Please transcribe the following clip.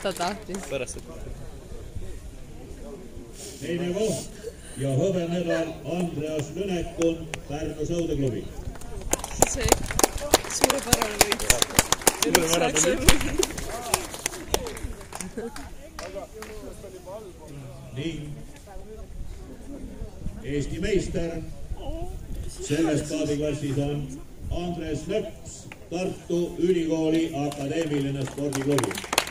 ta tahtis. Teine koht ja hõbemedal Andreas Lünekun Pärnu Sõudeklubi. See suurepärane võit. Ning Eesti meister selles paadiklassis on Andres Lõps, Tartu Ülikooli Akadeemiline Spordiklubi.